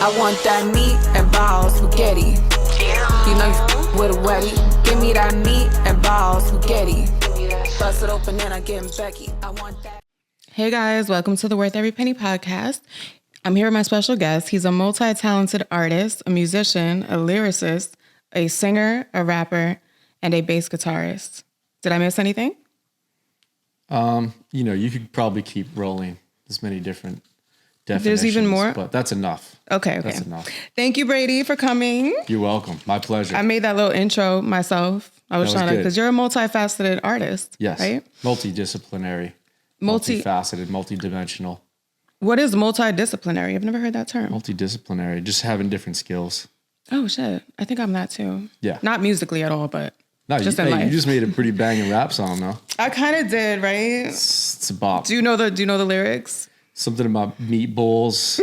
I want that meat and balls spaghetti. You know you with a wetty. Give me that meat and balls spaghetti. Bust it open and I get Becky. I want that. Hey guys, welcome to the Worth Every Penny podcast. I'm here with my special guest. He's a multi-talented artist, a musician, a lyricist, a singer, a rapper, and a bass guitarist. Did I miss anything? You could probably keep rolling. There's many different definitions. There's even more? But that's enough. Okay. That's enough. Thank you, Brady, for coming. You're welcome. My pleasure. I made that little intro myself. I was trying to, because you're a multifaceted artist. Yes. Right? Multidisciplinary. Multifaceted, multidimensional. What is multidisciplinary? I've never heard that term. Multidisciplinary, just having different skills. Oh, shit. I think I'm that too. Yeah. Not musically at all, but no, just in life. You just made a pretty banging rap song, though. I kind of did, right? It's a bop. Do you know the lyrics? Something about meatballs.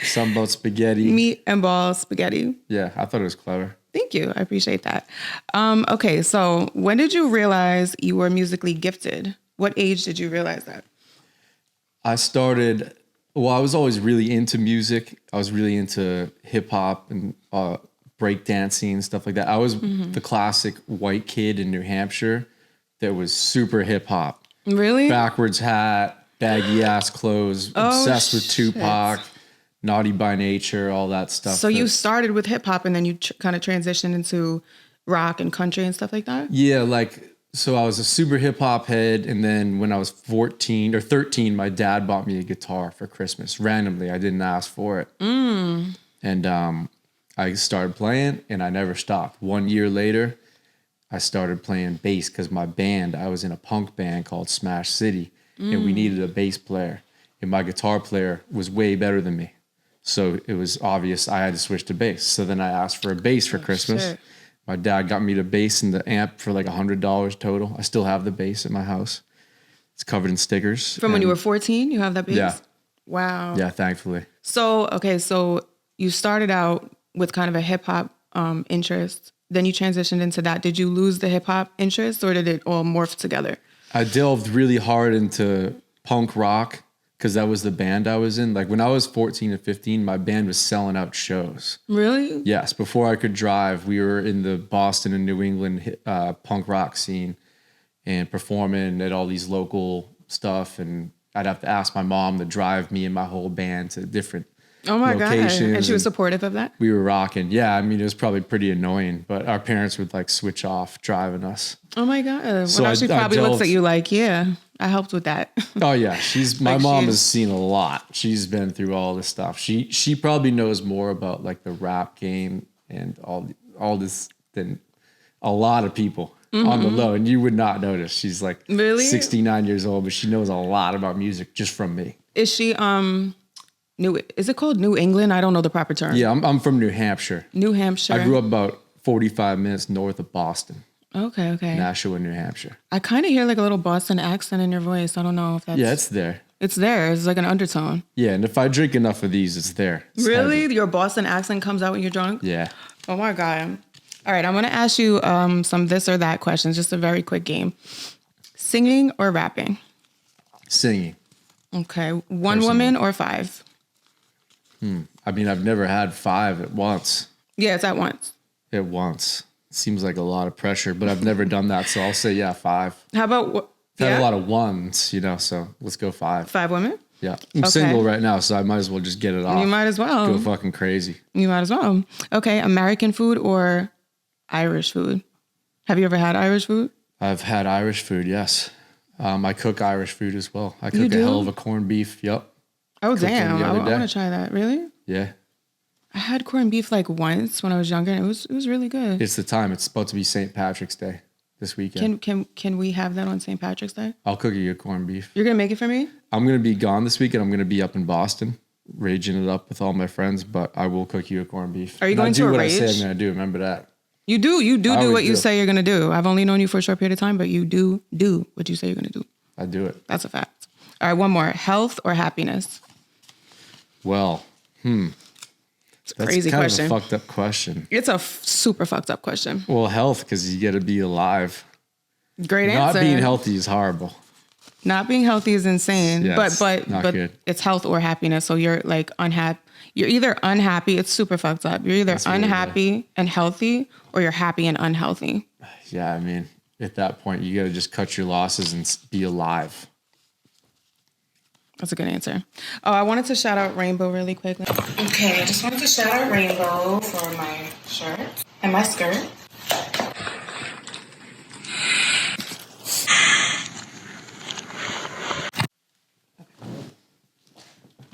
Something about spaghetti. Meat and balls spaghetti. Yeah, I thought it was clever. Thank you. I appreciate that. Okay, so when did you realize you were musically gifted? What age did you realize that? I was always really into music. I was really into hip hop and breakdancing and stuff like that. I was the classic white kid in New Hampshire that was super hip hop. Really? Backwards hat, baggy ass clothes, obsessed with Tupac, Naughty by Nature, all that stuff. So you started with hip hop and then you kind of transitioned into rock and country and stuff like that? Yeah, so I was a super hip hop head, and then when I was 14 or 13, my dad bought me a guitar for Christmas randomly. I didn't ask for it. And I started playing, and I never stopped. 1 year later, I started playing bass because I was in a punk band called Smash City, and we needed a bass player, and my guitar player was way better than me. So it was obvious I had to switch to bass. So then I asked for a bass for Christmas. Shit. My dad got me the bass and the amp for like $100 total. I still have the bass at my house. It's covered in stickers. From when you were 14, you have that bass? Yeah. Wow. Yeah, thankfully. So you started out with kind of a hip hop interest. Then you transitioned into that. Did you lose the hip hop interest or did it all morph together? I delved really hard into punk rock because that was the band I was in. Like when I was 14 and 15, my band was selling out shows. Really? Yes. Before I could drive, we were in the Boston and New England punk rock scene and performing at all these local stuff. And I'd have to ask my mom to drive me and my whole band to different locations. God. And she was supportive of that? We were rocking. Yeah. I mean, it was probably pretty annoying, but our parents would like switch off driving us. Oh my God. So she probably looks at you like, yeah, I helped with that. Oh yeah. My mom has seen a lot. She's been through all this stuff. She probably knows more about like the rap game and all this than a lot of people on the low. And you would not notice. She's like 69 years old, but she knows a lot about music just from me. Is she, is it called New England? I don't know the proper term. Yeah. I'm from New Hampshire. New Hampshire. I grew up about 45 minutes north of Boston. Okay. Nashua, New Hampshire. I kind of hear like a little Boston accent in your voice. I don't know if that's... Yeah, it's there. It's there. It's like an undertone. Yeah, and if I drink enough of these, it's there. It's really? heavy. Your Boston accent comes out when you're drunk? Yeah. Oh my God. All right, I'm going to ask you some this or that questions. Just a very quick game. Singing or rapping? Singing. Okay. One woman or five? I mean, I've never had five at once. Yeah, it's at once. At once. Seems like a lot of pressure, but I've never done that, so I'll say, five. How about... I've had a lot of ones, so let's go five. Five women? Yeah. I'm single right now, so I might as well just get it off. You might as well. Go fucking crazy. You might as well. Okay, American food or Irish food? Have you ever had Irish food? I've had Irish food, yes. I cook Irish food as well. I cook a hell of a corned beef, yep. Oh, damn. I want to try that. Really? Yeah. I had corned beef like once when I was younger, and it was really good. It's the time. It's about to be St. Patrick's Day this weekend. Can we have that on St. Patrick's Day? I'll cook you a corned beef. You're going to make it for me? I'm going to be gone this weekend. I'm going to be up in Boston, raging it up with all my friends, but I will cook you a corned beef. Are you going to a rage? I do what I say I'm going to do. Remember that. You do what you say you're going to do. I've only known you for a short period of time, but you do what you say you're going to do. I do it. That's a fact. All right, one more. Health or happiness? Well, It's a crazy question. That's kind of a fucked up question. It's a super fucked up question. Well, health, because you got to be alive. Great answer. Not being healthy is horrible. Not being healthy is insane. Yeah, but good. it's health or happiness. So you're like unhappy. You're either unhappy. It's super fucked up. You're either unhappy and healthy, or you're happy and unhealthy. Yeah, I mean, at that point, you got to just cut your losses and be alive. That's a good answer. Oh, I wanted to shout out Rainbow really quick. Okay, I just wanted to shout out Rainbow for my shirt and my skirt.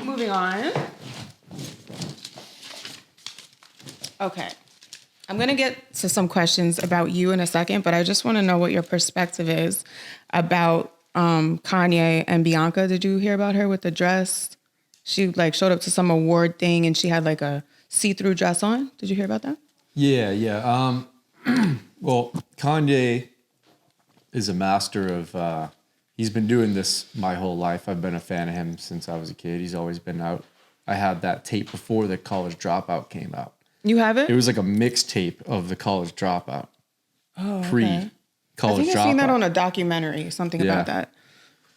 Moving on. Okay. I'm going to get to some questions about you in a second, but I just want to know what your perspective is about Kanye and Bianca. Did you hear about her with the dress? She like showed up to some award thing and she had like a see-through dress on. Did you hear about that? Yeah. Well, Kanye is a master of, he's been doing this my whole life. I've been a fan of him since I was a kid. He's always been out. I had that tape before the College Dropout came out. You have it? It was like a mixtape of the College Dropout. Oh, okay. Pre-College Dropout. I think I've seen that on a documentary, something about that.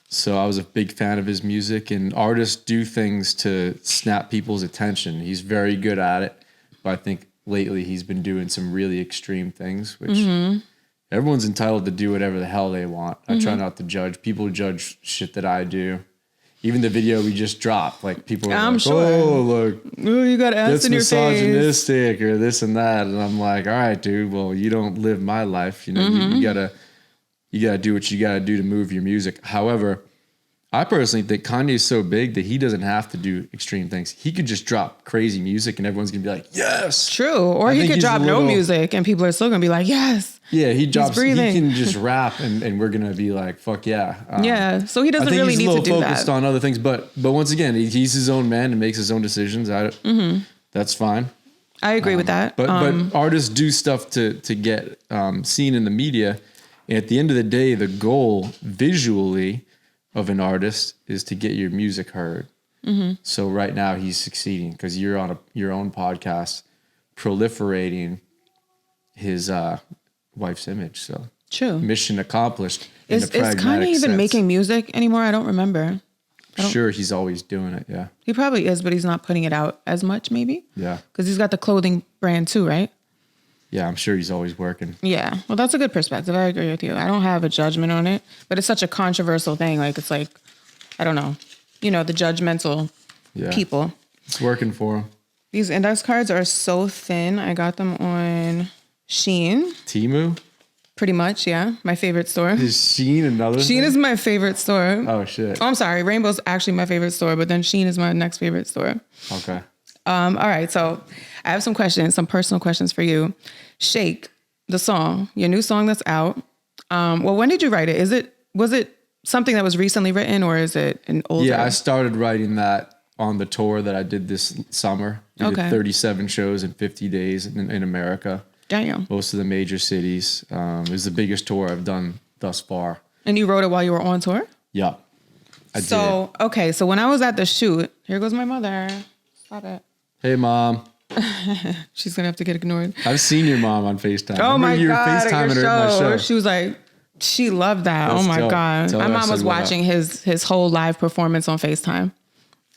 So I was a big fan of his music, and artists do things to snap people's attention. He's very good at it, but I think lately he's been doing some really extreme things, which everyone's entitled to do whatever the hell they want. I try not to judge. People judge shit that I do. Even the video we just dropped, like people are like, sure. oh, look, oh, you got ass in your face. misogynistic or this and that. And I'm like, all right, dude, well, you don't live my life. You know, you gotta do what you gotta do to move your music. However, I personally think Kanye's so big that he doesn't have to do extreme things. He could just drop crazy music and everyone's gonna be like, yes. True. Or he could drop no music and people are still gonna be like, yes. Yeah, he can just rap and we're gonna be like, fuck yeah. Yeah. So he doesn't really need to do that. He's a little focused on other things, but once again, he's his own man and makes his own decisions. That's fine. I agree with that. But artists do stuff to get seen in the media. And at the end of the day, the goal visually of an artist is to get your music heard. So right now he's succeeding because you're on your own podcast proliferating his wife's image. So true. Mission accomplished. Is Kanye even making music anymore? I don't remember. Sure, he's always doing it. Yeah. He probably is, but he's not putting it out as much maybe. Yeah. Because he's got the clothing brand too, right? Yeah, I'm sure he's always working. Yeah. Well, that's a good perspective. I agree with you. I don't have a judgment on it, but it's such a controversial thing. Like, it's like, I don't know, the judgmental people. It's working for him. These index cards are so thin. I got them on Shein. Temu? Pretty much, yeah. My favorite store. Is Shein another Shein thing? is my favorite store. Oh, shit. Oh, I'm sorry. Rainbow's actually my favorite store, but then Shein is my next favorite store. Okay. All right. So I have some questions, some personal questions for you. Shake, the song, your new song that's out. Well, when did you write it? Was it something that was recently written or is it an older? Yeah, I started writing that on the tour that I did this summer. We did 37 shows in 50 days in America. Damn. Most of the major cities. It was the biggest tour I've done thus far. And you wrote it while you were on tour? Yeah, I did. Okay. So when I was at the shoot, here goes my mother. Stop it. Hey, Mom. She's going to have to get ignored. I've seen your mom on FaceTime. Oh, my God. FaceTiming her at my show. She was like, she loved that. Oh, my God. My mom was watching his whole live performance on FaceTime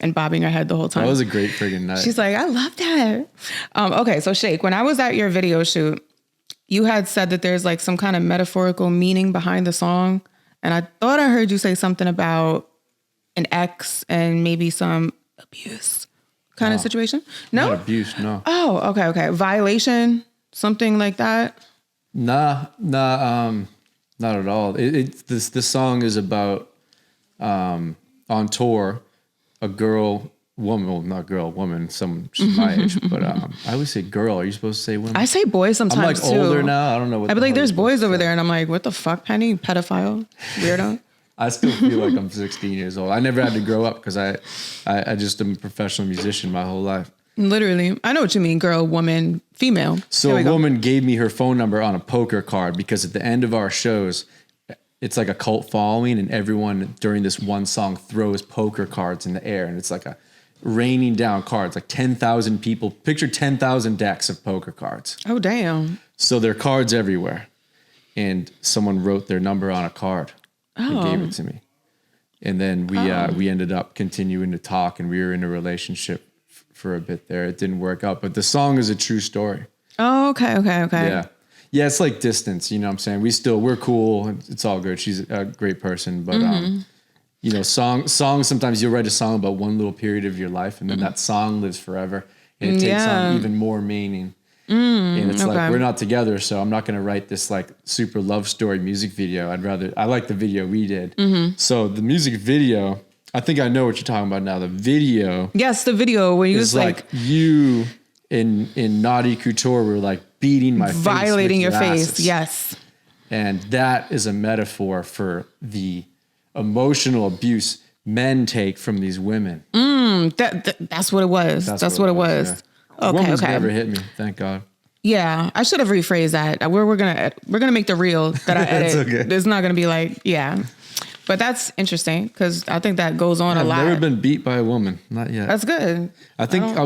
and bobbing her head the whole time. That was a great friggin' night. She's like, I love that. Okay, so Shake, when I was at your video shoot, you had said that there's like some kind of metaphorical meaning behind the song. And I thought I heard you say something about an ex and maybe some abuse kind of situation. No? Not abuse, no. Oh, okay. Violation, something like that? Nah, not at all. This song is about on tour, woman, she's my age, but I always say girl. Are you supposed to say women? I say boys sometimes. I'm like too. older now. I don't know what. I'd be like, there's boys over there, and I'm like, what the fuck, Penny? Pedophile, weirdo. I still feel like I'm 16 years old. I never had to grow up because I just am a professional musician my whole life. Literally, I know what you mean. Girl, woman, female. So a woman gave me her phone number on a poker card because at the end of our shows, it's like a cult following, and everyone during this one song throws poker cards in the air, and it's like a raining down cards, like 10,000 people. Picture 10,000 decks of poker cards. Oh, damn. So there are cards everywhere, and someone wrote their number on a card and gave it to me. And then we ended up continuing to talk, and we were in a relationship for a bit there. It didn't work out, but the song is a true story. Oh, okay. Yeah, it's like distance, you know what I'm saying? We're cool. It's all good. She's a great person, but you know, songs, sometimes you'll write a song about one little period of your life, and then that song lives forever, and it takes on even more meaning. And it's like, we're not together, so I'm not going to write this like super love story music video. I like the video we did. So the music video, I think I know what you're talking about now. The video. Yes, the video where you was like you in Naughty Couture were like beating my face. Violating your face. Asses. Yes. And that is a metaphor for the emotional abuse men take from these women. That's what it was. That's what it was. Yeah. Okay, woman's never hit me, thank God. Yeah, I should have rephrased that. We're gonna make the reel that I edit. Okay. It's not gonna be like, yeah. But that's interesting because I think that goes on a lot. I've never been beat by a woman, not yet. That's good. I think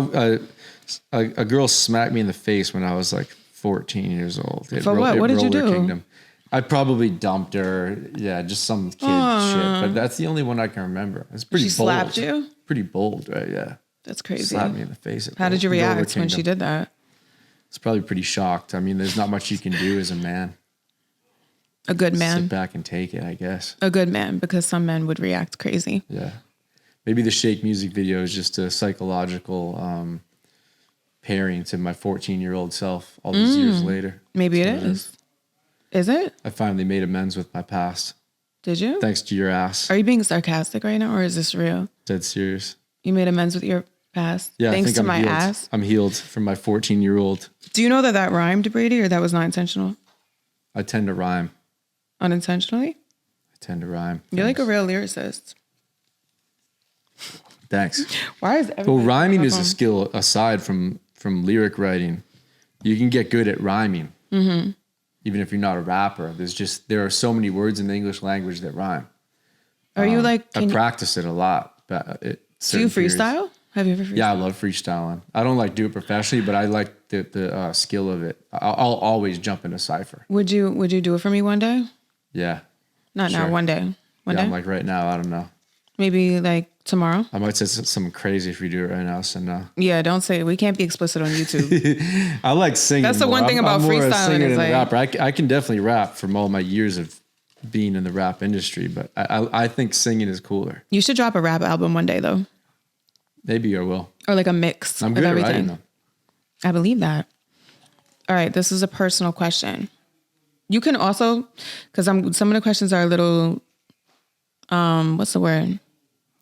a girl smacked me in the face when I was like 14 years old. For what? What did you do? Kingdom. I probably dumped her. Yeah, just some kid shit. But that's the only one I can remember. It's pretty bold. She slapped you? Pretty bold, right? Yeah. That's crazy. Slapped me in the face. How did you react when she did that? It's probably pretty shocked. I mean, there's not much you can do as a man. A good man. Sit back and take it, I guess. A good man, because some men would react crazy. Yeah. Maybe the Shake music video is just a psychological pairing to my 14-year-old self all these years later. Maybe it is. Is it? I finally made amends with my past. Did you? Thanks to your ass. Are you being sarcastic right now, or is this real? Dead serious. You made amends with your past? Yeah, thanks to my healed. ass? I'm healed from my 14-year-old. Do you know that rhymed, Brady, or that was not intentional? I tend to rhyme. Unintentionally? I tend to rhyme. You're like a real lyricist. Thanks. Why is everything... Well, rhyming is a skill aside from lyric writing. You can get good at rhyming. Mm-hmm. Even if you're not a rapper. There are so many words in the English language that rhyme. Are you like... I practice it a lot. But do you freestyle? Have you ever freestyled? Yeah, I love freestyling. I don't like do it professionally, but I like the skill of it. I'll always jump in a cypher. Would you do it for me one day? Yeah. Not now, one day. One day? I'm like right now, I don't know. Maybe like tomorrow? I might say something crazy if we do it right now, so no. Yeah, don't say it. We can't be explicit on YouTube. I like singing. That's the more. one thing about I'm more freestyling. a singer is than like, a rapper. I can definitely rap from all my years of being in the rap industry, but I think singing is cooler. You should drop a rap album one day, though. Maybe I will. Or like a mix I'm of good everything. at writing them. I believe that. All right, this is a personal question. You can also, because some of the questions are a little, what's the word?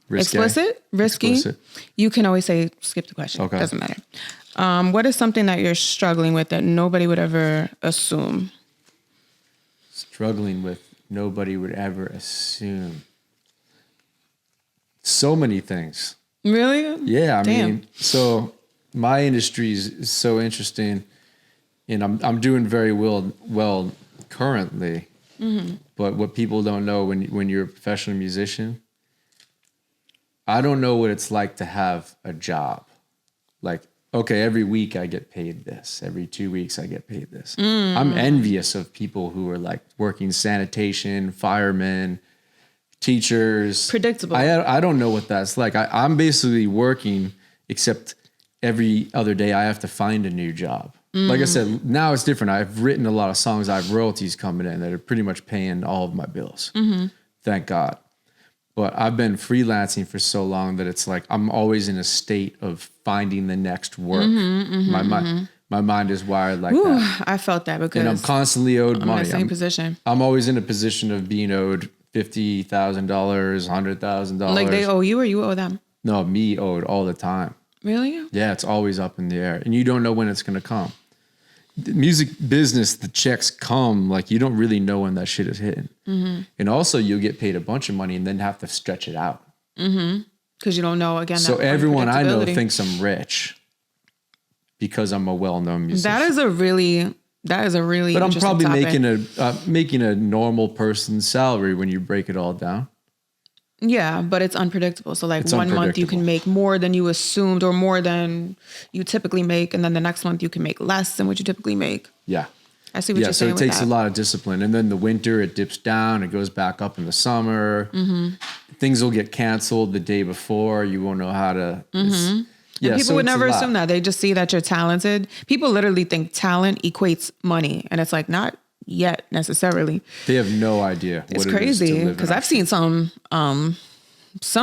Risque? Explicit? Risky? Explicit. You can always say, skip the question. Okay. Doesn't matter. What is something that you're struggling with that nobody would ever assume? Struggling with nobody would ever assume. So many things. Really? Yeah, I Damn. mean, so my industry is so interesting, and I'm doing very well currently. Mm-hmm. But what people don't know when you're a professional musician, I don't know what it's like to have a job. Like, okay, every week I get paid this. Every 2 weeks I get paid this. I'm envious of people who are like working sanitation, firemen, teachers. Predictable. I don't know what that's like. I'm basically working, except every other day I have to find a new job. Like I said, now it's different. I've written a lot of songs. I have royalties coming in that are pretty much paying all of my bills. Mm-hmm. Thank God. But I've been freelancing for so long that it's like I'm always in a state of finding the next work. My mind is wired like that. I felt that because and I'm constantly owed money. I'm in the same position. I'm always in a position of being owed $50,000, $100,000. Like they owe you or you owe them? No, me owed all the time. Really? Yeah, it's always up in the air. And you don't know when it's going to come. The music business, the checks come, like you don't really know when that shit is hitting. Mm-hmm. And also you'll get paid a bunch of money and then have to stretch it out. Because you don't know, again. So everyone I know thinks I'm rich because I'm a well-known musician. That is a really But I'm probably topic. making a normal person's salary when you break it all down. Yeah, but it's unpredictable. So like one month you can make more than you assumed or more than you typically make. And then the next month you can make less than what you typically make. Yeah. I see what you're so saying. it takes a lot of discipline. And then the winter, it dips down. It goes back up in the summer. Things will get canceled the day before. You won't know how to. And people would never assume that. They just see that you're talented. People literally think talent equates money. And it's like, not yet necessarily. They have no idea. It's crazy because I've seen some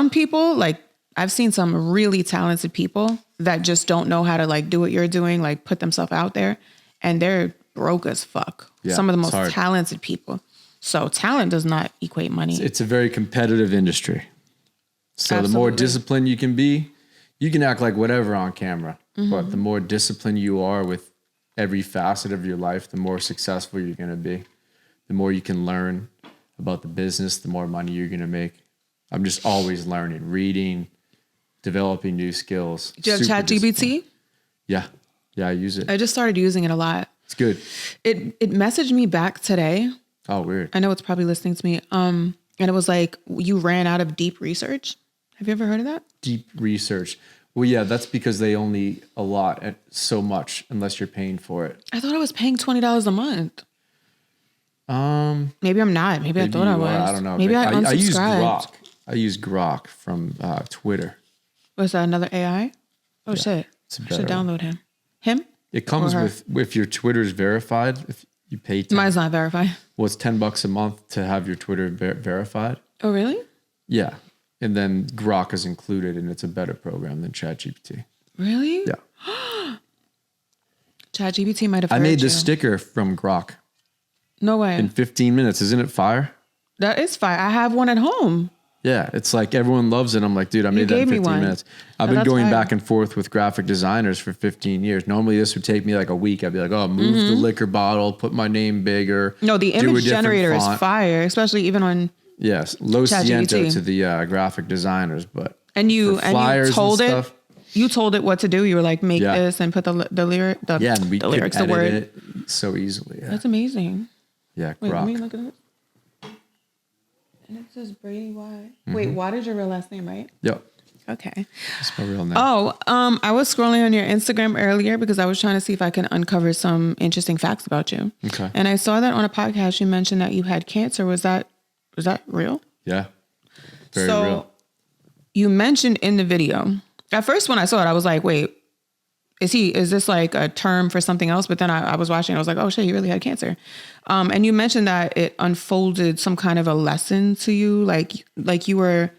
people, like I've seen some really talented people that just don't know how to like do what you're doing, like put themselves out there, and they're broke as fuck. Yeah, some of the most talented people. So talent does not equate money. It's a very competitive industry. So Absolutely. the more disciplined you can be, you can act like whatever on camera, but the more disciplined you are with every facet of your life, the more successful you're going to be. The more you can learn about the business, the more money you're going to make. I'm just always learning, reading, developing new skills. Do you have ChatGPT? Yeah. Yeah, I use it. I just started using it a lot. It's good. It messaged me back today. Oh, weird. I know it's probably listening to me. And it was like, you ran out of deep research. Have you ever heard of that? Deep research. Well, yeah, that's because they only allot at so much unless you're paying for it. I thought I was paying $20 a month. Maybe I'm not. Maybe I thought I was. I don't know. Maybe I unsubscribed. I use Grok. I use Grok from Twitter. Was that another AI? Oh, shit. I should download him. Him? It comes with, if your Twitter's verified, if you pay 10, mine's not verified. well, it's $10 a month to have your Twitter verified. Oh, really? Yeah. And then Grok is included, and it's a better program than ChatGPT. Really? Yeah. ChatGPT might have I made this sticker from Grok. No way. In 15 minutes. Isn't it fire? That is fire. I have one at home. Yeah. It's like everyone loves it. I'm like, dude, I made that in 15 minutes. I've been going back and forth with graphic designers for 15 years. Normally this would take me like a week. I'd be like, oh, move the liquor bottle, put my name bigger. No, the image generator is fire, especially even on Yes, lo siento to the graphic designers, but and you told it. Stuff, you told it what to do. You were like, make this and put the lyric. and we the lyrics, the word it so easily. Yeah. That's amazing. Yeah, Wait, Grok. let me look at it. And it says Brady Watt. Wait, Watt is your real last name, right? Yep. Okay. That's my real name. Oh, I was scrolling on your Instagram earlier because I was trying to see if I can uncover some interesting facts about you. Okay. And I saw that on a podcast you mentioned that you had cancer. Was that real? Yeah. Very real. You mentioned in the video. At first when I saw it, I was like, wait, is this like a term for something else? But then I was watching, I was like, oh shit, you really had cancer. And you mentioned that it unfolded some kind of a lesson to you. Like you were,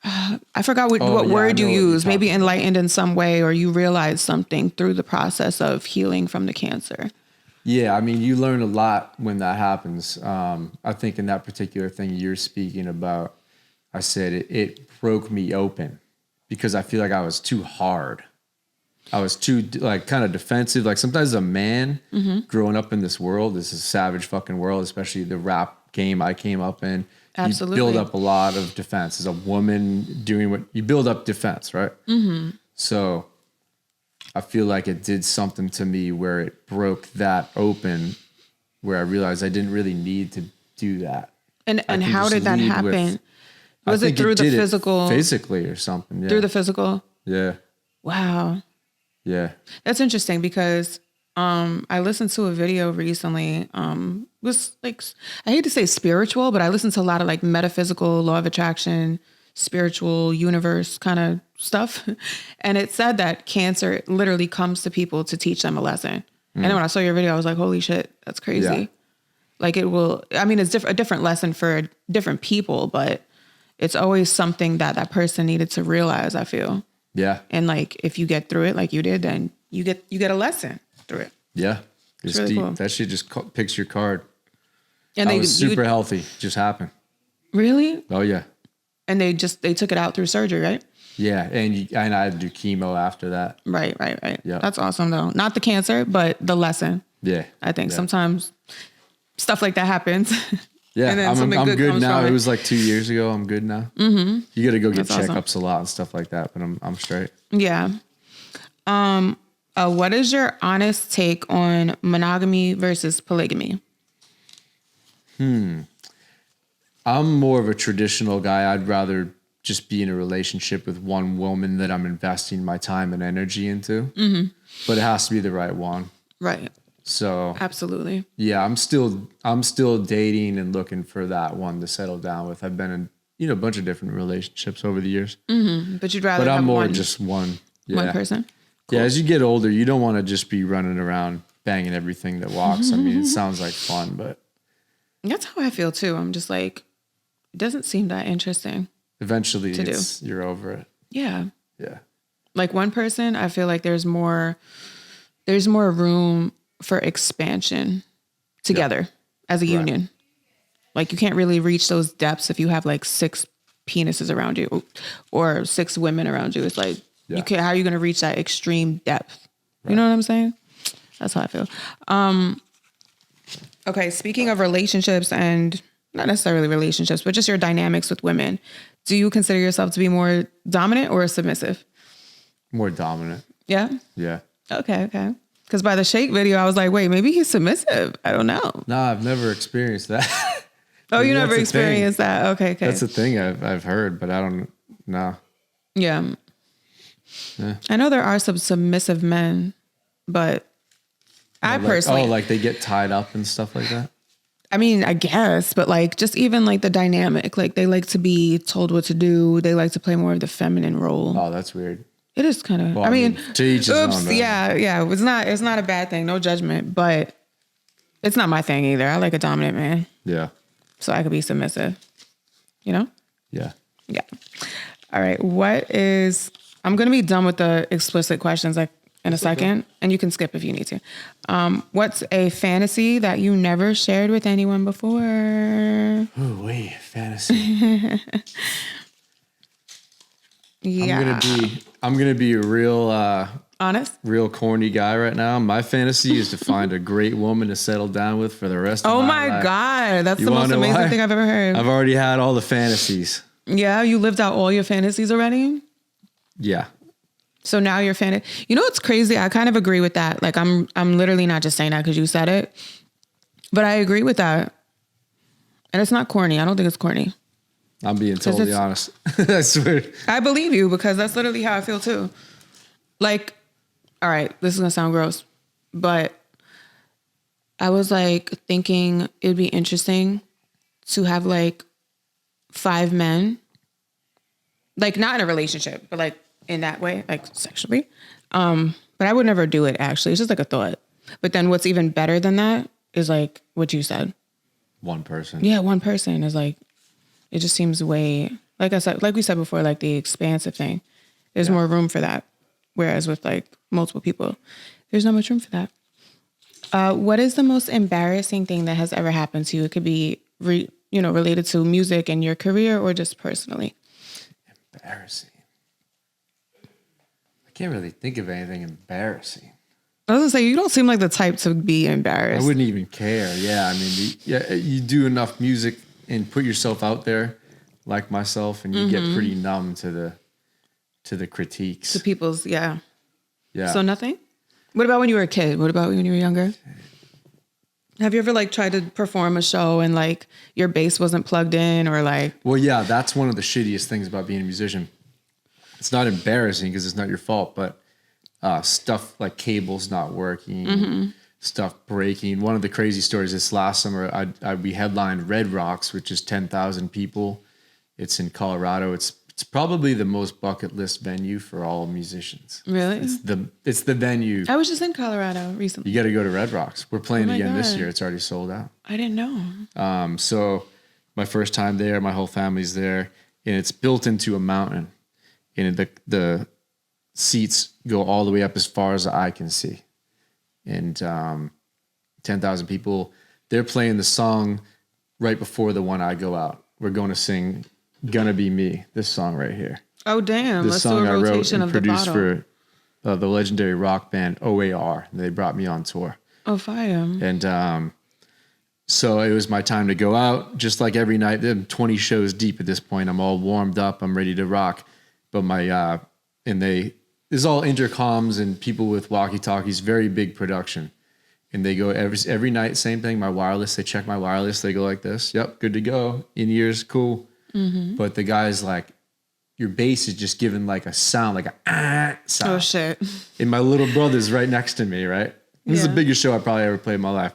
I forgot what word you used, maybe enlightened in some way, or you realized something through the process of healing from the cancer. Yeah, I mean, you learn a lot when that happens. I think in that particular thing you're speaking about, I said it broke me open because I feel like I was too hard. I was too like kind of defensive. Like sometimes as a man growing up in this world, this is a savage fucking world, especially the rap game I came up in. Absolutely. You build up a lot of defense. As a woman doing what you build up defense, right? Mm-hmm. So I feel like it did something to me where it broke that open, where I realized I didn't really need to do that. And how did that happen? Was it through the physical? Physically or something. Yeah. Through the physical? Yeah. Wow. Yeah. That's interesting because I listened to a video recently. It was like, I hate to say spiritual, but I listened to a lot of like metaphysical, law of attraction, spiritual universe kind of stuff. And it said that cancer literally comes to people to teach them a lesson. And then when I saw your video, I was like, holy shit, that's crazy. Yeah. Like it will, I mean, it's a different lesson for different people, but it's always something that person needed to realize, I feel. Yeah. And like, if you get through it like you did, then you get a lesson through it. Yeah. It's really deep. Cool. That shit just picks your card. And I was super healthy. Just happened. Really? Oh yeah. And they took it out through surgery, right? Yeah. And I had to do chemo after that. Right. Yeah. That's awesome though. Not the cancer, but the lesson. Yeah. I think sometimes stuff like that happens. Yeah, and then I'm good now. It was like 2 years ago. I'm good now. Mm-hmm. You got to go get checkups a lot and stuff like that, but I'm straight. Yeah. What is your honest take on monogamy versus polygamy? I'm more of a traditional guy. I'd rather just be in a relationship with one woman that I'm investing my time and energy into. Mm-hmm. But it has to be the right one. Right. So absolutely. yeah, I'm still dating and looking for that one to settle down with. I've been in, a bunch of different relationships over the years. But you'd rather But I'm have more one, just one. Yeah. one person. Cool. Yeah, as you get older, you don't want to just be running around banging everything that walks. I mean, it sounds like fun, but That's how I feel too. I'm just like, it doesn't seem that interesting. eventually you're over it. Yeah. Yeah. Like one person, I feel like there's more room for expansion together as a union. Like you can't really reach those depths if you have like 6 penises around you or 6 women around you. It's like, you can't, how are you going to reach that extreme depth? You know what I'm saying? That's how I feel. Okay. Speaking of relationships and not necessarily relationships, but just your dynamics with women, do you consider yourself to be more dominant or submissive? More dominant. Yeah. Yeah. Okay. Because by the shake video, I was like, wait, maybe he's submissive. I don't know. No, I've never experienced that. Oh, you never That's the experienced that? Okay. That's the thing I've heard, but I don't know. Yeah. I know there are some submissive men, but I personally... like they get tied up and stuff like that? I mean, I guess, but like just even like the dynamic, like they like to be told what to do. They like to play more of the feminine role. Oh, that's weird. It is kind of, Well, I mean, to each his own, right? yeah. It's not a bad thing. No judgment, but it's not my thing either. I like a dominant man. Yeah. So I could be submissive, Yeah. Yeah. All right. I'm going to be done with the explicit questions like in a second, and you can skip if you need to. What's a fantasy that you never shared with anyone before? Oh, wait, fantasy. Yeah. I'm gonna be a real honest, real corny guy right now. My fantasy is to find a great woman to settle down with for the rest of my life. Oh my God. That's You the most wanna know amazing why? thing I've ever heard. I've already had all the fantasies. Yeah. You lived out all your fantasies already. Yeah. So now you're You know what's crazy? I kind of agree with that. Like I'm literally not just saying that because you said it, but I agree with that. And it's not corny. I don't think it's corny. I'm being totally honest. I swear. I believe you because that's literally how I feel too. Like, all right, this is gonna sound gross, but I was like thinking it'd be interesting to have like 5 men, like not in a relationship, but like in that way, like sexually. But I would never do it actually. It's just like a thought. But then what's even better than that is like what you said. One person. Yeah, one person is like, it just seems way, like I said, like we said before, like the expansive thing. There's more room for that. Whereas with like multiple people, there's not much room for that. What is the most embarrassing thing that has ever happened to you? It could be, related to music and your career or just personally. Embarrassing. I can't really think of anything embarrassing. I was gonna say, you don't seem like the type to be embarrassed. I wouldn't even care. Yeah, I mean, you do enough music and put yourself out there, like myself, and you get pretty numb to the critiques. To people's, yeah. Yeah. So nothing? What about when you were a kid? What about when you were younger? Have you ever like tried to perform a show and like your bass wasn't plugged in or like? Well, yeah, that's one of the shittiest things about being a musician. It's not embarrassing because it's not your fault, but stuff like cables not working, stuff breaking. One of the crazy stories this last summer, we headlined Red Rocks, which is 10,000 people. It's in Colorado. It's probably the most bucket list venue for all musicians. Really? It's the venue. I was just in Colorado recently. You got to go to Red Rocks. We're playing again this God. year. It's already sold out. I didn't know. So my first time there, my whole family's there, and it's built into a mountain, and the seats go all the way up as far as the eye can see, and 10,000 people. They're playing the song right before the one I go out. We're going to sing "Gonna Be Me," this song right here. Oh damn! This Let's song do a I wrote rotation and of the produced bottle. for the legendary rock band OAR. They brought me on tour. Oh fire! And so it was my time to go out, just like every night. I'm 20 shows deep at this point. I'm all warmed up. I'm ready to rock. But this is all intercoms and people with walkie-talkies, very big production. And they go every night, same thing. My wireless, they check my wireless. They go like this. Yep, good to go. In-ears, cool. But the guy's like, your bass is just giving like a sound, like a sound. Oh shit! And my little brother's right next to me, right? This is the biggest show I probably ever played in my life.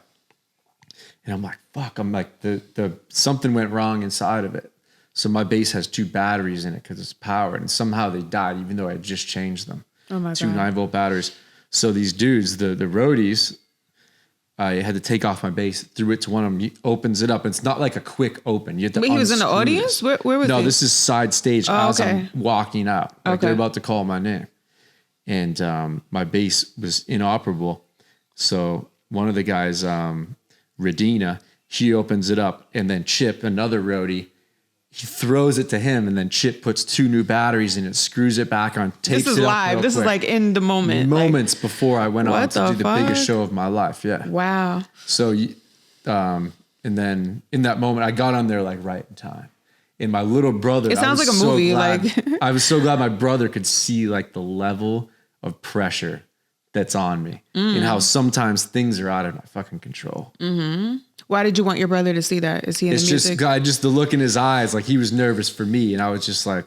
And I'm like, fuck, I'm like, the something went wrong inside of it. So my bass has 2 batteries in it because it's powered. And somehow they died, even though I had just changed them. Oh my 2 God. 9-volt batteries. So these dudes, the roadies, I had to take off my bass, threw it to one of them. He opens it up. It's not like a quick open. You have to Wait, he was in the unscrew audience? this. Where was he? No, this is side stage as I'm walking out. Like Okay. they're about to call my name. And my bass was inoperable. So one of the guys, Radina, he opens it up. And then Chip, another roadie, he throws it to him. And then Chip puts 2 new batteries in it, screws it back on, tapes This is it up live. real This is quick. like in the moment. Moments before I went on what to the do the biggest fuck? show of my life. Yeah. Wow. So, and then in that moment, I got on there like right in time. And my little brother, It sounds I was like a so movie, glad- like- I was so glad my brother could see like the level of pressure that's on me and how sometimes things are out of my fucking control. Why did you want your brother to see that? Is he in It's the music? just the look in his eyes, like he was nervous for me, and I was just like,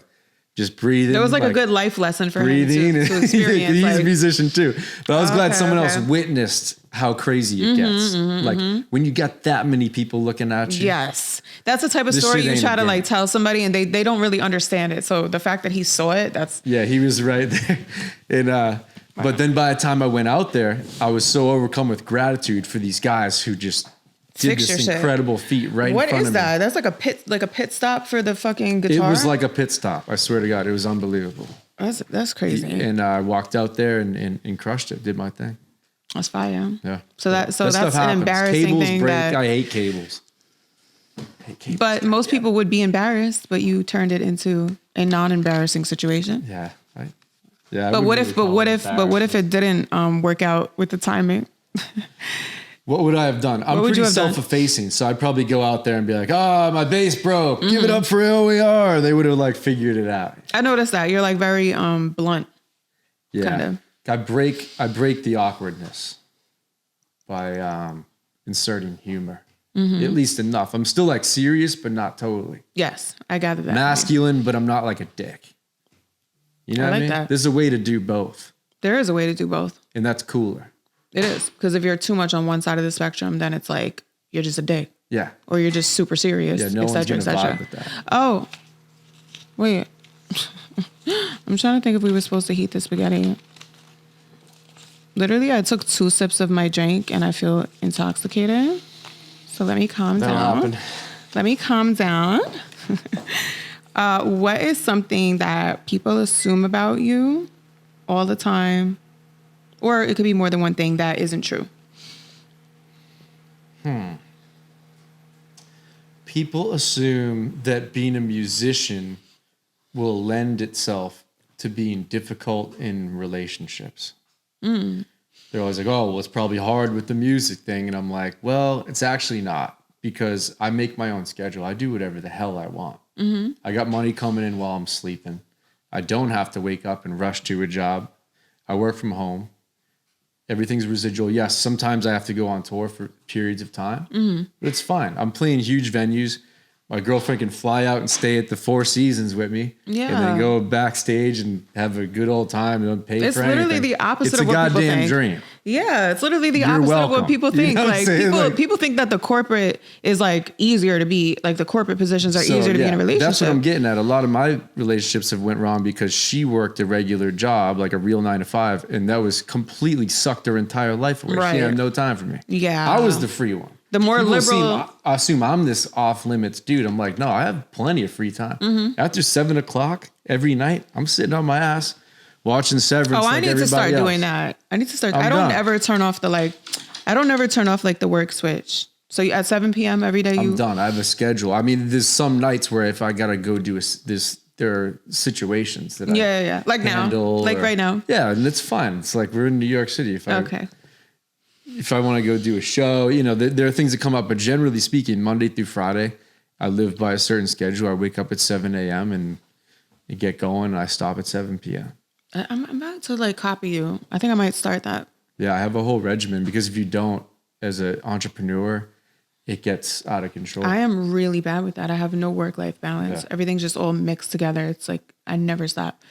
just breathing. It was like a good life lesson for breathing. him to experience. He's like, a musician too, but I was glad someone else okay. witnessed how crazy it gets. Like when you got that many people looking at you. yes, that's the type of This story shit you ain't try a to game. like tell somebody, and they don't really understand it. So the fact that he saw it, that's Yeah, he was right there. And but then by the time I went out there, I was so overcome with gratitude for these guys who just did Fix your this shit. incredible feat right what in front is of that? me. That's like a pit stop for the fucking guitar. It was like a pit stop. I swear to God, it was unbelievable. that's crazy. And I walked out there and crushed it, did my thing. That's fire. Yeah. So that's stuff an happens. embarrassing Cables break. that. I hate cables. But most people would be embarrassed, but you turned it into a non-embarrassing situation. Yeah. But what if it didn't work out with the timing? What would I have done? I'm would you pretty have done? self-effacing, so I'd probably go out there and be like, "Oh, my bass broke. Give it up for OER." They would have like figured it out. I noticed that you're like very blunt. Yeah, Kinda. I break the awkwardness by inserting humor, at least enough. I'm still like serious, but not totally Yes, I gathered that. masculine, but I'm not like a dick. You know I what I like mean? that. There's a way to do both, There is a way to do both. and that's cooler. It is, because if you're too much on one side of the spectrum, then it's like you're just a dick, Yeah, or you're just super serious, yeah. No et one's cetera, gonna et cetera. vibe with that. Oh, wait. I'm trying to think if we were supposed to heat the spaghetti. Literally, I took 2 sips of my drink and I feel intoxicated. So let me calm That'll down. happen. Let me calm down. What is something that people assume about you all the time? Or it could be more than one thing that isn't true. People assume that being a musician will lend itself to being difficult in relationships. They're always like, "Oh, well, it's probably hard with the music thing." And I'm like, well, it's actually not, because I make my own schedule. I do whatever the hell I want. I got money coming in while I'm sleeping. I don't have to wake up and rush to a job. I work from home. Everything's residual. Yes, sometimes I have to go on tour for periods of time, but it's fine. I'm playing huge venues. My girlfriend can fly out and stay at the Four Seasons with me, and Yeah. then go backstage and have a good old time and don't pay It's for literally anything. the opposite it's of a what people goddamn think. dream. Yeah, it's literally the You're opposite of welcome. what people You think. know what I'm Like saying? people, Like- people think that the corporate is like easier to be, like the corporate positions are easier to be in a relationship. That's what I'm getting at. A lot of my relationships have went wrong because she worked a regular job, like a real 9 to 5, and that was completely sucked her entire life away. Right. She had no time for me. Yeah. I was the free one. The more People liberal- assume I'm this off limits dude. I'm like, no, I have plenty of free time. Mm-hmm. After 7 o'clock every night, I'm sitting on my ass watching Severance. Oh, I like need to start everybody doing else. that. I need to start. I'm I don't done. ever turn off the I don't ever turn off like the work switch. So at 7 p.m. every day, I'm done. I have a schedule. I mean, there's some nights where if I gotta go do there are situations that Yeah. Like now, handle like or- right now. Yeah, and it's fine. It's like we're in New York City. Okay. If I want to go do a show, there are things that come up. But generally speaking, Monday through Friday, I live by a certain schedule. I wake up at 7 a.m. and I get going, and I stop at 7 p.m. I'm about to like copy you. I think I might start that. Yeah, I have a whole regimen because if you don't, as an entrepreneur, it gets out of control. I am really bad with that. I have no work-life balance. Yeah. Everything's just all mixed together. It's like I never stop.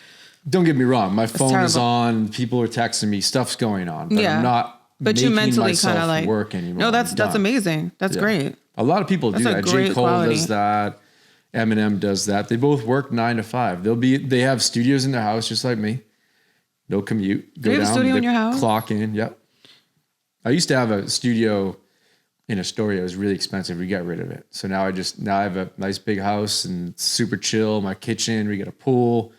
Don't get me wrong. My phone is terrible. on. People are texting me. Stuff's going on. But Yeah. I'm not But you making mentally myself kind of like work anymore. No, that's amazing. That's great. A lot of people do that. J. Cole does that. Eminem does that. They both work 9 to 5. They have studios in their house just like me. No commute. Do you have a studio in your house? Clock in. Yep. I used to have a studio in Astoria. It was really expensive. We got rid of it. So now I have a nice big house and it's super chill. My kitchen, we got a pool,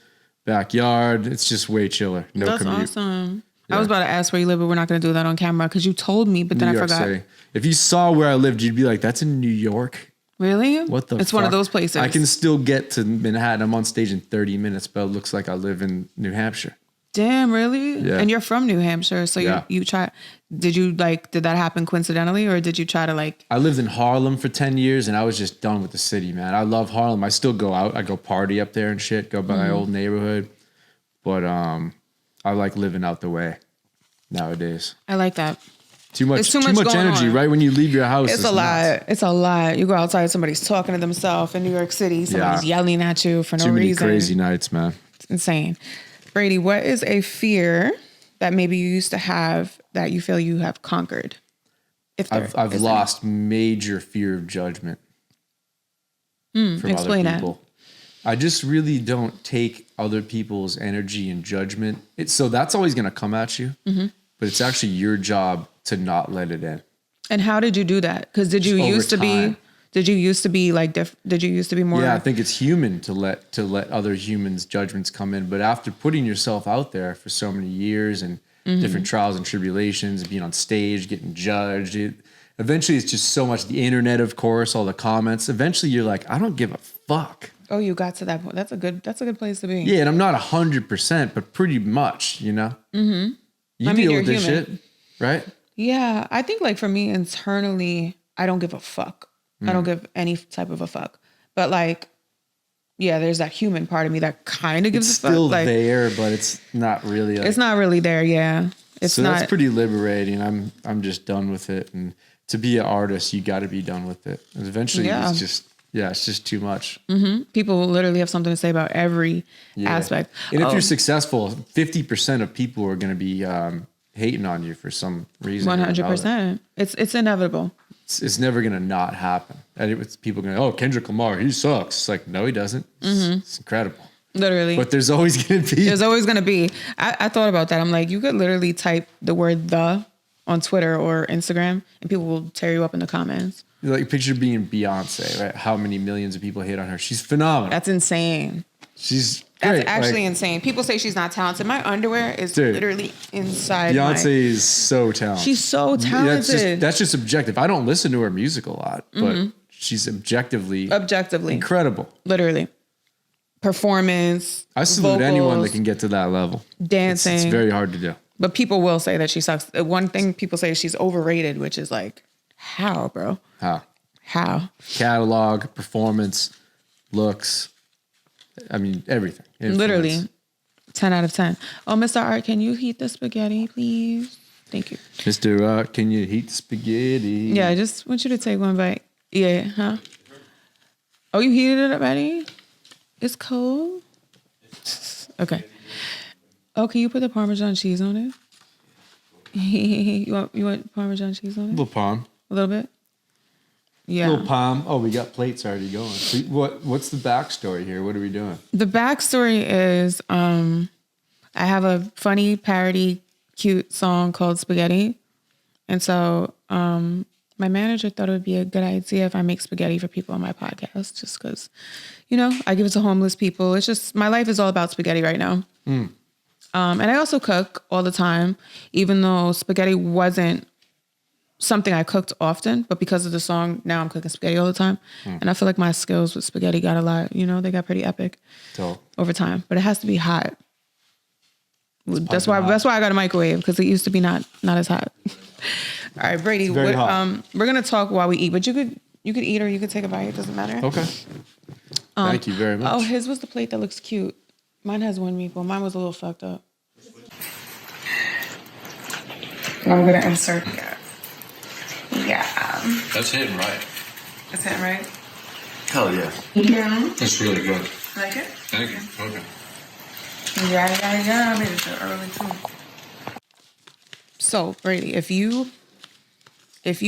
backyard. It's just way chiller. No That's commute. Awesome. Yeah. I was about to ask where you live, but we're not going to do that on camera because you told me, but then I forgot. City. If you saw where I lived, you'd be like, that's in New York. Really? What the It's fuck? one of those places. I can still get to Manhattan. I'm on stage in 30 minutes, but it looks like I live in New Hampshire. Damn, really? Yeah. And you're from New Hampshire, so you try. Did that happen coincidentally, or did you try to like? I lived in Harlem for 10 years, and I was just done with the city, man. I love Harlem. I still go out. I go party up there and shit. Go by my old neighborhood, but I like living out the way nowadays. I like that. Too much going energy, on. right? When you leave your house, It's a lot. nuts. It's a lot. You go outside, somebody's talking to themselves in New York City. Somebody's yelling at you for no Too many reason. crazy nights, man. It's insane. Brady, what is a fear that maybe you used to have that you feel you have conquered? I've lost major fear of judgment from explain other people. I just really don't take other people's energy and judgment. So that's always going to come at you, but it's actually your job to not let it in. And how did you do that? Because did you used to be like did you used to be more? Yeah, I think it's human to let other humans' judgments come in. But after putting yourself out there for so many years and different trials and tribulations, being on stage, getting judged, eventually it's just so much. The internet, of course, all the comments. Eventually, you're like, I don't give a fuck. Oh, you got to that point. That's a good place to be. Yeah, and I'm not 100%, but pretty much, you know. Mm-hmm. You deal with this shit, right? Yeah, I think like for me internally, I don't give a fuck. I don't give any type of a fuck. But like, yeah, there's that human part of me that kind of gives a fuck. It's still like, there, but it's not really. Like, it's not really there. Yeah, it's so not. that's pretty liberating. I'm just done with it. And to be an artist, you got to be done with it. And eventually, it's just too much. Mm-hmm. People literally have something to say about every aspect. And if you're successful, 50% of people are going to be hating on you for some reason. 100%. It's inevitable. It's never going to not happen. And it's people going, oh, Kendrick Lamar, he sucks. It's like, no, he doesn't. It's incredible. Literally. But there's always going to be. There's always going to be. I thought about that. I'm like, you could literally type the word "the" on Twitter or Instagram, and people will tear you up in the comments. Like, picture being Beyonce, right? How many millions of people hate on her? She's phenomenal. That's insane. She's great. That's actually insane. People say she's not talented. My underwear is literally inside. Beyonce is so talented. She's so talented. That's just objective. I don't listen to her music a lot, but she's objectively incredible. Literally. Performance. I salute vocals, anyone that can get to that level. Dancing. It's very hard to do. But people will say that she sucks. One thing people say is she's overrated, which is like, how, bro? How? Catalog, performance, looks. I mean, everything. Influence. Literally 10 out of 10. Oh, Mr. Art, can you heat the spaghetti, please? Thank you. Mr. Art, can you heat the spaghetti? Yeah, I just want you to take one bite. Yeah, huh? Oh, you heated it already? It's cold? Okay. Oh, can you put the Parmesan cheese on it? you want Parmesan cheese on it? A little palm. A little bit? Yeah. Little palm. Oh, we got plates already going. So what's the backstory here? What are we doing? The backstory is I have a funny parody cute song called Spaghetti. And so my manager thought it would be a good idea if I make spaghetti for people on my podcast, just because, I give it to homeless people. It's just, my life is all about spaghetti right now. And I also cook all the time, even though spaghetti wasn't something I cooked often, but because of the song, now I'm cooking spaghetti all the time. And I feel like my skills with spaghetti got a lot, they got pretty epic over time, but it has to be hot. That's why I got a microwave, because it used to be not as hot. All right, Brady, we're going to talk while we eat, but you could eat or you could take a bite. It doesn't matter. Okay. Thank you very much. Oh, his was the plate that looks cute. Mine has one meatball. Mine was a little fucked up. I'm going to insert that. Yeah. That's hitting right. That's hitting right? Hell yeah. Yeah. That's really good. Like it? Thank you. Okay. Yeah. I made it so early too. So, Brady, if you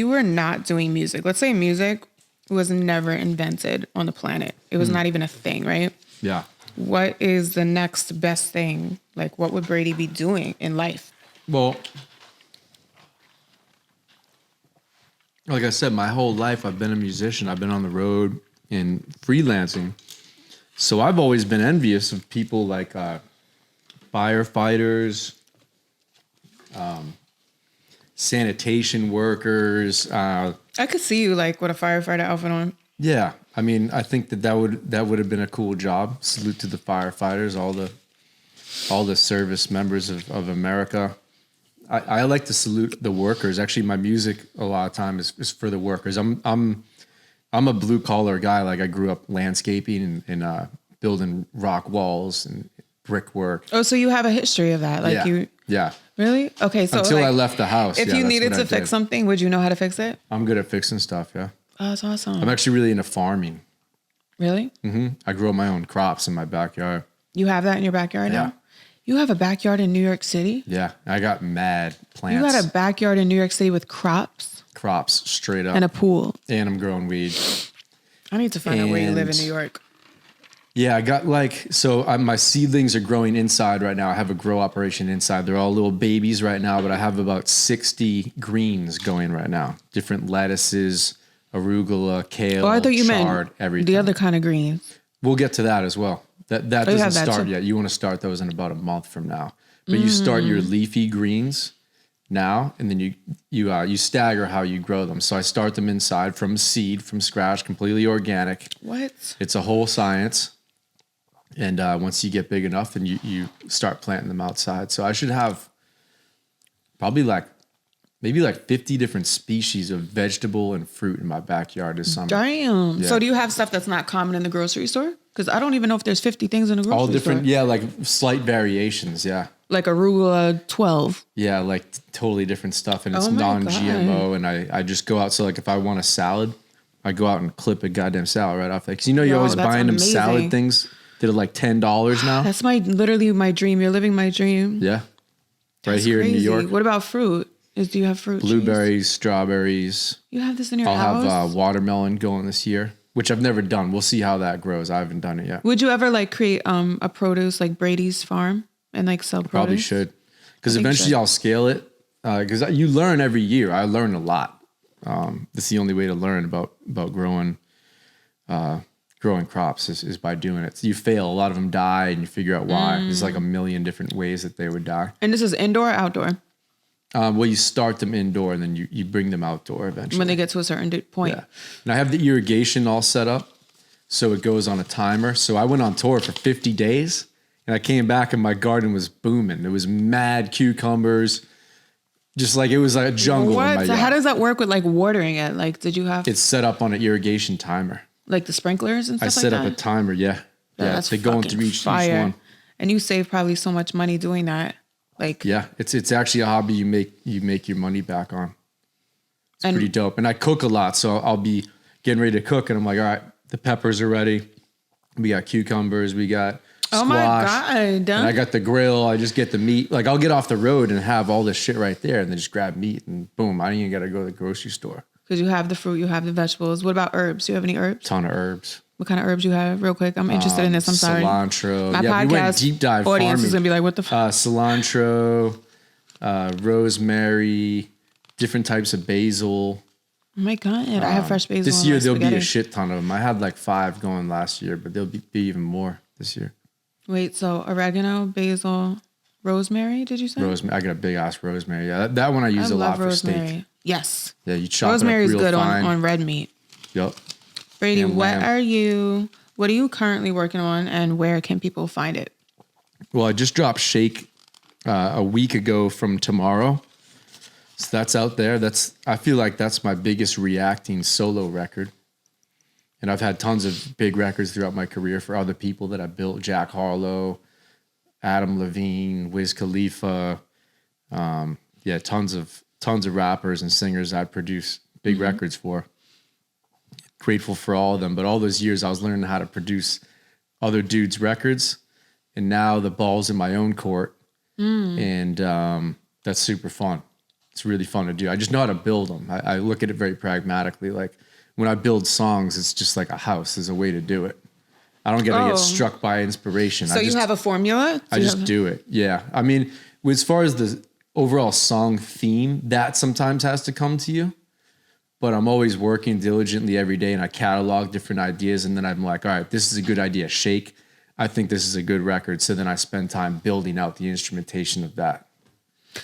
were not doing music, let's say music was never invented on the planet. It was not even a thing, right? Yeah. What is the next best thing? Like, what would Brady be doing in life? Well, like I said, my whole life I've been a musician. I've been on the road and freelancing. So I've always been envious of people like firefighters, sanitation workers. I could see you like with a firefighter outfit on. Yeah, I mean, I think that would have been a cool job. Salute to the firefighters, all the service members of America. I like to salute the workers. Actually, my music a lot of time is for the workers. I'm a blue collar guy. Like I grew up landscaping and building rock walls and brickwork. Oh, so you have a history of that? Like Yeah. Really? Okay, so Until like, I left the house. If you needed to fix something, would you know how to fix it? I'm good at fixing stuff. Yeah. Oh, that's awesome. I'm actually really into farming. Really? Mm-hmm. I grow my own crops in my backyard. You have that in your backyard now? You have a backyard in New York City? Yeah, I got mad plants. You got a backyard in New York City with crops? Crops, straight up. And a pool. And I'm growing weed. I need to find out where you live in New York. Yeah, I got my seedlings are growing inside right now. I have a grow operation inside. They're all little babies right now, but I have about 60 greens going right now. Different lettuces, arugula, kale, I thought you chard, meant everything. the other kind of greens. We'll get to that as well. That doesn't start yet. You want to start those in about a month from now. But you start your leafy greens now, and then you stagger how you grow them. So I start them inside from seed, from scratch, completely organic. What? It's a whole science. And once you get big enough, then you start planting them outside. So I should have probably maybe 50 different species of vegetable and fruit in my backyard this summer. Damn. Yeah. So do you have stuff that's not common in the grocery store? Because I don't even know if there's 50 things in the grocery store. All different, yeah, like slight variations, yeah. Like arugula 12. Yeah, like totally different stuff. And it's Oh my non-GMO. And I just go out. So like if I want a salad, I go out and clip a goddamn salad right off. Because you're always that's buying them amazing. salad things that are like $10 now. That's literally my dream. You're living my dream. Yeah. Right That's here crazy. in New York. What about fruit? Do you have fruit trees? Blueberries, strawberries. You have this in your I'll house? have watermelon going this year, which I've never done. We'll see how that grows. I haven't done it yet. Would you ever like create a produce like Brady's farm and like sell produce? Probably should. Because think eventually so. I'll scale it. Because you learn every year. I learn a lot. That's the only way to learn about growing crops is by doing it. So you fail. A lot of them die and you figure out why. There's like a million different ways that they would die. And this is indoor or outdoor? Well, you start them indoor and then you bring them outdoor eventually. When they get to a certain point. Yeah. And I have the irrigation all set up. So it goes on a timer. So I went on tour for 50 days and I came back and my garden was booming. There was mad cucumbers. Just like it was like a jungle. What? In my So yard. how does that work with like watering it? Like, did you have It's set up on an irrigation timer. like the sprinklers and stuff I like set that? up a timer. Yeah. Yeah. That's They go fucking into each fire. one. And you save probably so much money doing that. Like, Yeah. It's actually a hobby you make your money back on. It's And- pretty dope. And I cook a lot. So I'll be getting ready to cook and I'm like, all right, the peppers are ready. We got cucumbers. We got squash. oh my God. And I got the grill. I just get the meat. Like I'll get off the road and have all this shit right there and then just grab meat and boom. I ain't even got to go to the grocery store. Because you have the fruit, you have the vegetables. What about herbs? Do you have any herbs? Ton of herbs. What kind of herbs you have? Real quick. I'm interested in this. I'm sorry. Cilantro. My Yeah, we went podcast deep dive audience farming. is going to be like, what the fuck? Cilantro, rosemary, different types of basil. Oh my God. I have fresh basil. This in year my there'll be spaghetti. a shit ton of them. I had like 5 going last year, but there'll be even more this year. Wait, so oregano, basil, rosemary, did you say? Rosemary. I got a big ass rosemary. Yeah, that one I use a lot for steak. Yes. Yeah, you chop Rosemary it is up real good fine. on red meat. Yep. Brady, And what lamb. are you currently working on and where can people find it? Well, I just dropped Shake a week ago from tomorrow. So that's out there. I feel like that's my biggest reacting solo record. And I've had tons of big records throughout my career for other people that I built. Jack Harlow, Adam Levine, Wiz Khalifa. Tons of rappers and singers I produced big records for. Grateful for all of them. But all those years I was learning how to produce other dudes' records. And now the ball's in my own court. And that's super fun. It's really fun to do. I just know how to build them. I look at it very pragmatically. Like when I build songs, it's just like a house. There's a way to do it. I don't get struck by inspiration. So you have a formula? I just do it. Yeah. I mean, as far as the overall song theme, that sometimes has to come to you. But I'm always working diligently every day, and I catalog different ideas. And then I'm like, all right, this is a good idea. Shake. I think this is a good record. So then I spend time building out the instrumentation of that.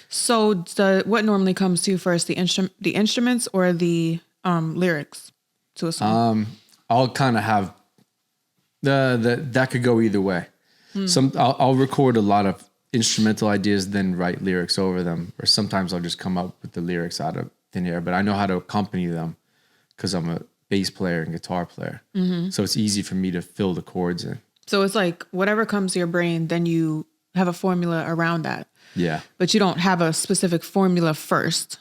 So what normally comes to you first, the instruments or the lyrics to a song? I'll kind of have that could go either way. I'll record a lot of instrumental ideas, then write lyrics over them. Or sometimes I'll just come up with the lyrics out of thin air, but I know how to accompany them because I'm a bass player and guitar player. Mm-hmm. So it's easy for me to fill the chords in. So it's like whatever comes to your brain, then you have a formula around that. Yeah. But you don't have a specific formula first.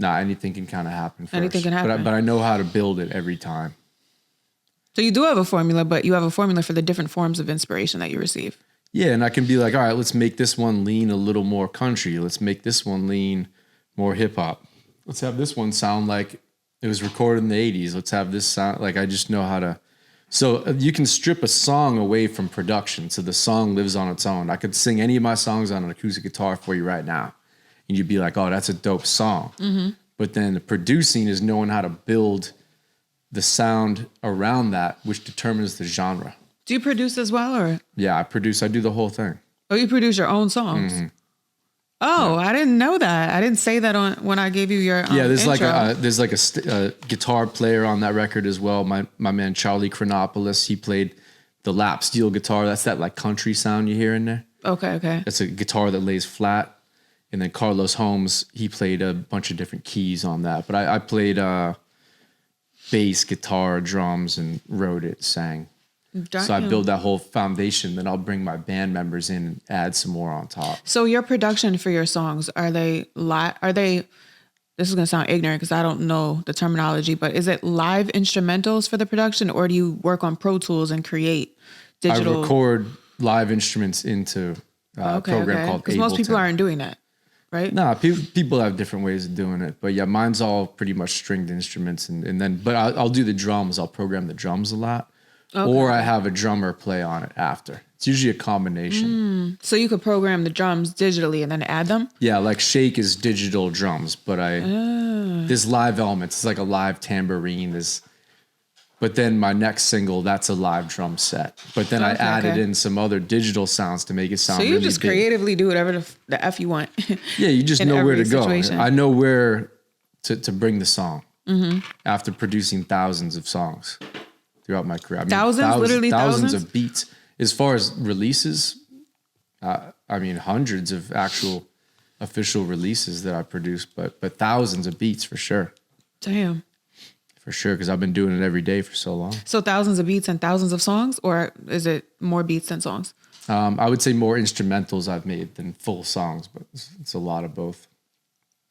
Nah, anything can kind of happen first. Anything can happen. But I know how to build it every time. So you do have a formula, but you have a formula for the different forms of inspiration that you receive. Yeah, and I can be like, all right, let's make this one lean a little more country. Let's make this one lean more hip hop. Let's have this one sound like it was recorded in the 80s. Let's have this sound like I just know how to. So you can strip a song away from production. So the song lives on its own. I could sing any of my songs on an acoustic guitar for you right now. And you'd be like, oh, that's a dope song. Mm-hmm. But then the producing is knowing how to build the sound around that, which determines the genre. Do you produce as well, or? Yeah, I do the whole thing. Oh, you produce your own songs? Mm-hmm. Oh, yeah. I didn't know that. I didn't say that when I gave you your there's intro. There's a guitar player on that record as well. My man Charlie Chronopoulos, he played the lap steel guitar. That's that like country sound you hear in there. Okay. That's a guitar that lays flat. And then Carlos Holmes, he played a bunch of different keys on that. But I played bass, guitar, drums, and wrote it, sang. So I build that whole foundation, then I'll bring my band members in and add some more on top. So your production for your songs, are they live? This is going to sound ignorant because I don't know the terminology, but is it live instrumentals for the production, or do you work on Pro Tools and create digital? I record live instruments into a program called Ableton. Because most people aren't doing that, right? No, people have different ways of doing it. But yeah, mine's all pretty much stringed instruments. And then, but I'll do the drums. I'll program the drums a lot. Okay. Or I have a drummer play on it after. It's usually a combination. So you could program the drums digitally and then add them? Yeah, like Shake is digital drums, but there's live elements. It's like a live tambourine. But then my next single, that's a live drum set. But then I added in some other digital sounds to make it sound really big. So you just creatively do whatever the F you want. Yeah, you just know where to situation. Go. I know where to bring the song after producing thousands of songs throughout my career. I mean, thousands of beats. As far as releases, hundreds of actual official releases that I produced, but thousands of beats for sure. Damn. For sure, because I've been doing it every day for so long. So thousands of beats and thousands of songs, or is it more beats than songs? I would say more instrumentals I've made than full songs, but it's a lot of both.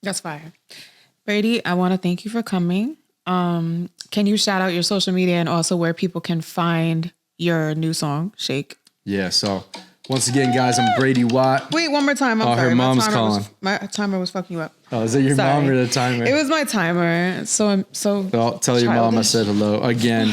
That's fire. Brady, I want to thank you for coming. Can you shout out your social media and also where people can find your new song, Shake? Yeah, so once again, guys, I'm Brady Watt. Wait, one more time. I'm sorry. Her mom's calling. My timer was fucking you up. Oh, is it your mom or the timer? It was my timer. So I'm so I'll tell your mom I said hello again.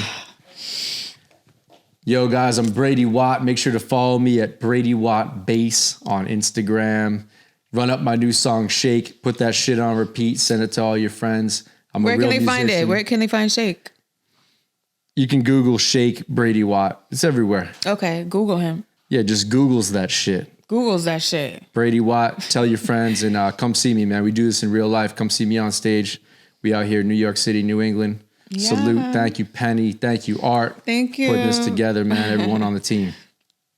Yo, guys, I'm Brady Watt. Make sure to follow me at Brady Watt Bass on Instagram. Run up my new song, Shake. Put that shit on repeat. Send it to all your friends. Where can they find it? Where can they find Shake? You can Google Shake Brady Watt. It's everywhere. Okay, Google him. Yeah, just Googles that shit. Googles that shit. Brady Watt. Tell your friends and come see me, man. We do this in real life. Come see me on stage. We out here in New York City, New England. Yeah. Salute. Thank you, Penny. Thank you, Art. Thank you. Putting this together, man. Everyone on the team.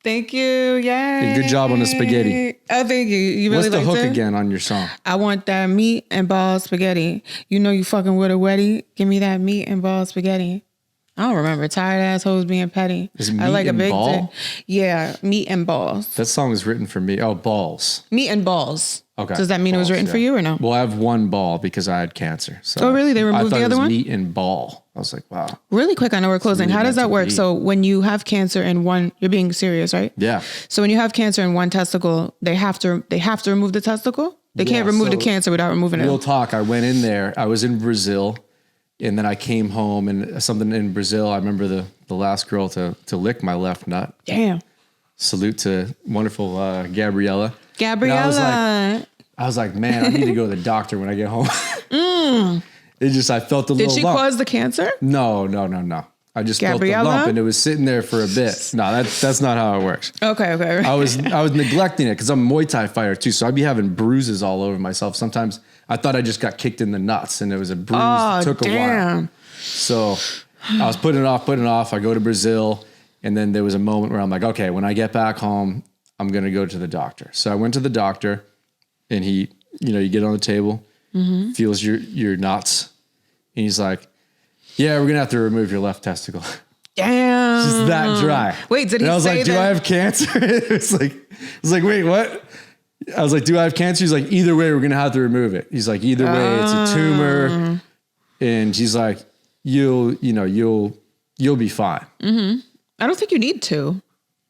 Thank you. Yay. Good job on the spaghetti. Oh, thank you. You really What's the hook again on your song? I want that meat and ball spaghetti. You know you fucking with a wetty. Give me that meat and ball spaghetti. I don't remember. Tired assholes being petty. Is it meat I like and a big ball? Yeah, meat and balls. That song was written for me. Oh, balls. Meat and balls. Okay. Does that mean balls, it was written for you or no? Well, I have one ball because I had cancer. So oh, really? They removed the other one? Meat and ball. I was like, wow. Really quick, I know we're closing. Really How does that work? So when you have cancer in one, you're being serious, right? Yeah. So when you have cancer in one testicle, they have to remove the testicle? They can't remove the cancer without removing it. Real talk. I went in there. I was in Brazil, and then I came home, and something in Brazil. I remember the last girl to lick my left nut. Damn. Salute to wonderful Gabriella. Gabriella. I was like, man, I need to go to the doctor when I get home. I felt a little lump. Did she cause the cancer? No. I just felt the lump, and it was sitting there for a bit. No, that's not how it works. Okay. I was neglecting it because I'm a Muay Thai fighter too, so I'd be having bruises all over myself. Sometimes I thought I just got kicked in the nuts, and it was a bruise. It took a while. So I was putting it off. I go to Brazil, and then there was a moment where I'm like, okay, when I get back home, I'm gonna go to the doctor. So I went to the doctor, and he, you get on the table, feels your nuts, and he's like, yeah, we're gonna have to remove your left testicle. Damn. Just that dry. Wait, did he say that? I was like, do I have cancer? It's like, wait, what? I was like, do I have cancer? He's like, either way, we're gonna have to remove it. He's like, either way, it's a tumor. And he's like, you'll be fine. Mm-hmm. I don't think you need to.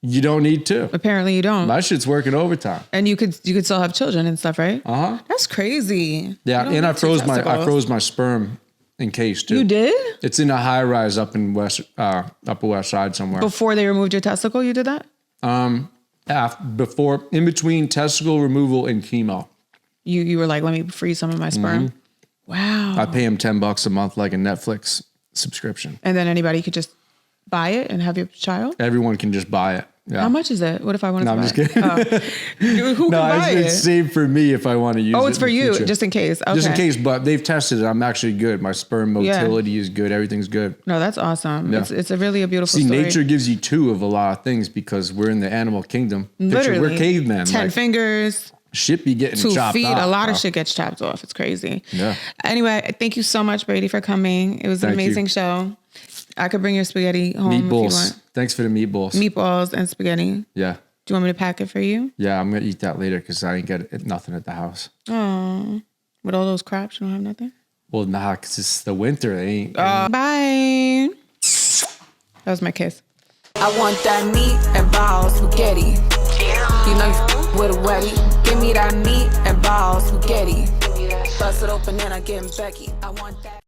You don't need to. Apparently you don't. My shit's working overtime. And you could still have children and stuff, right? Uh-huh. That's crazy. Yeah, and I froze my sperm encased too. You did? It's in a high rise up in Upper West Side somewhere. Before they removed your testicle, you did that? In between testicle removal and chemo. You were like, let me freeze some of my sperm. Mm-hmm. Wow. I pay him $10 a month, like a Netflix subscription. And then anybody could just buy it and have your child? Everyone can just buy it. Yeah. How much is it? What if I wanted to buy it? No, I'm just kidding. Who can buy it? It's saved for me if I want to use it. Oh, it's for you, future. just in case. Okay. Just in case, but they've tested it. I'm actually good. My sperm motility is good. Everything's good. No, that's awesome. Yeah. It's really a beautiful story. Nature gives you two of a lot of things because we're in the animal kingdom. Literally. We're cavemen. 10 fingers. Shit be getting 2 chopped feet. off. A lot of shit gets chopped off. It's crazy. Yeah. Anyway, thank you so much, Brady, for coming. It was an amazing show. I could bring your spaghetti home if you want. Thanks for the meatballs. Meatballs and spaghetti. Yeah. Do you want me to pack it for you? Yeah, I'm going to eat that later because I ain't get nothing at the house. Oh, with all those crops, you don't have nothing? Well, nah, because it's the winter. They ain't. Bye. That was my kiss. I want that meat and balls spaghetti. You know you with a wetty. Give me that meat and balls spaghetti. Bust it open and I get Becky. I want that.